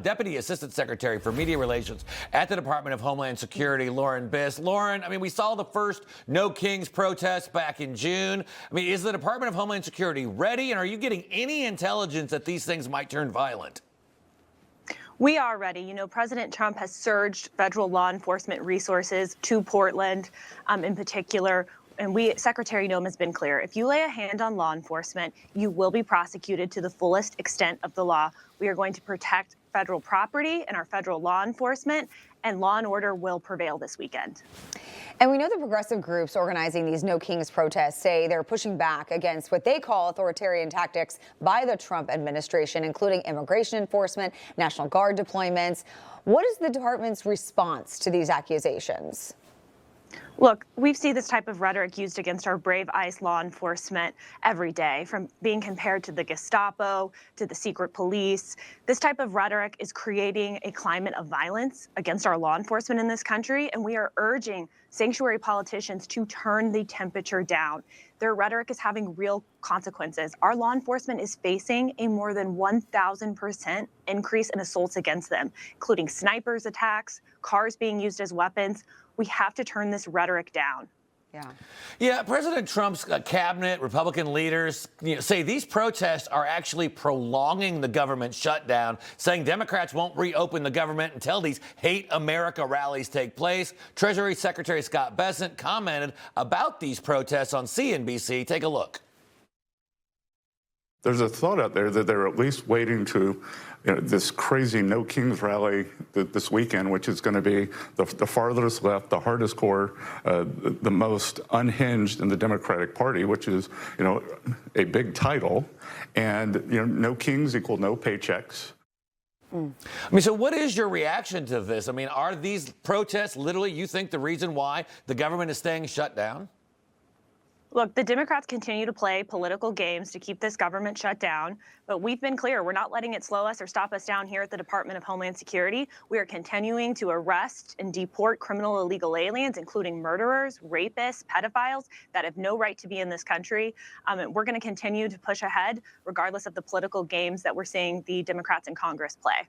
Deputy Assistant Secretary for Media Relations at the Department of Homeland Security, Lauren Biss. Lauren, we saw the first No Kings protest back in June. Is the Department of Homeland Security ready, and are you getting any intelligence that these things might turn violent? We are ready. President Trump has surged federal law enforcement resources to Portland in particular. And Secretary Noem has been clear. If you lay a hand on law enforcement, you will be prosecuted to the fullest extent of the law. We are going to protect federal property and our federal law enforcement, and law and order will prevail this weekend. And we know the progressive groups organizing these No Kings protests say they're pushing back against what they call authoritarian tactics by the Trump administration, including immigration enforcement, National Guard deployments. What is the department's response to these accusations? Look, we see this type of rhetoric used against our brave ICE law enforcement every day, from being compared to the Gestapo to the secret police. This type of rhetoric is creating a climate of violence against our law enforcement in this country, and we are urging sanctuary politicians to turn the temperature down. Their rhetoric is having real consequences. Our law enforcement is facing a more than 1,000% increase in assaults against them, including snipers attacks, cars being used as weapons. We have to turn this rhetoric down. Yeah, President Trump's cabinet, Republican leaders say these protests are actually prolonging the government shutdown, saying Democrats won't reopen the government until these Hate America rallies take place. Treasury Secretary Scott Bessent commented about these protests on CNBC. Take a look. There's a thought out there that they're at least waiting to this crazy No Kings rally this weekend, which is going to be the farthest left, the hardest core, the most unhinged in the Democratic Party, which is, a big title. And, no kings equal no paychecks. So what is your reaction to this? Are these protests literally, you think, the reason why the government is staying shut down? Look, the Democrats continue to play political games to keep this government shut down, but we've been clear. We're not letting it slow us or stop us down here at the Department of Homeland Security. We are continuing to arrest and deport criminal illegal aliens, including murderers, rapists, pedophiles that have no right to be in this country. And we're going to continue to push ahead, regardless of the political games that we're seeing the Democrats in Congress play.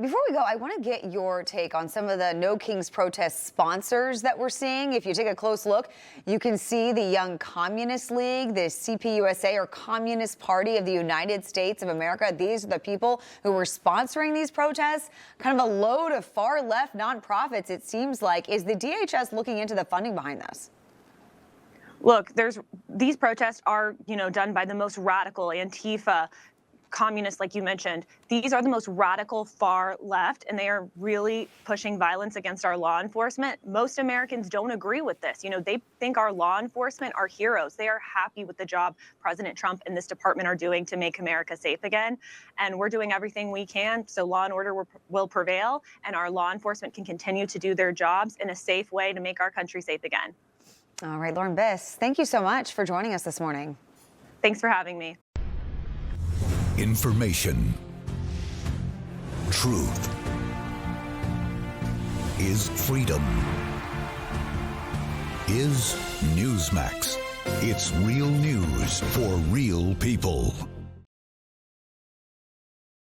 Before we go, I want to get your take on some of the No Kings protest sponsors that we're seeing. If you take a close look, you can see the Young Communist League, the CPUSA, or Communist Party of the United States of America. These are the people who were sponsoring these protests. Kind of a load of far-left nonprofits, it seems like. Is the DHS looking into the funding behind this? Look, these protests are, done by the most radical Antifa, communists, like you mentioned. These are the most radical far left, and they are really pushing violence against our law enforcement. Most Americans don't agree with this. They think our law enforcement are heroes. They are happy with the job President Trump and this department are doing to make America safe again. And we're doing everything we can so law and order will prevail, and our law enforcement can continue to do their jobs in a safe way to make our country safe again. All right, Lauren Biss, thank you so much for joining us this morning. Thanks for having me. Information. Truth is freedom. Is Newsmax. It's real news for real people.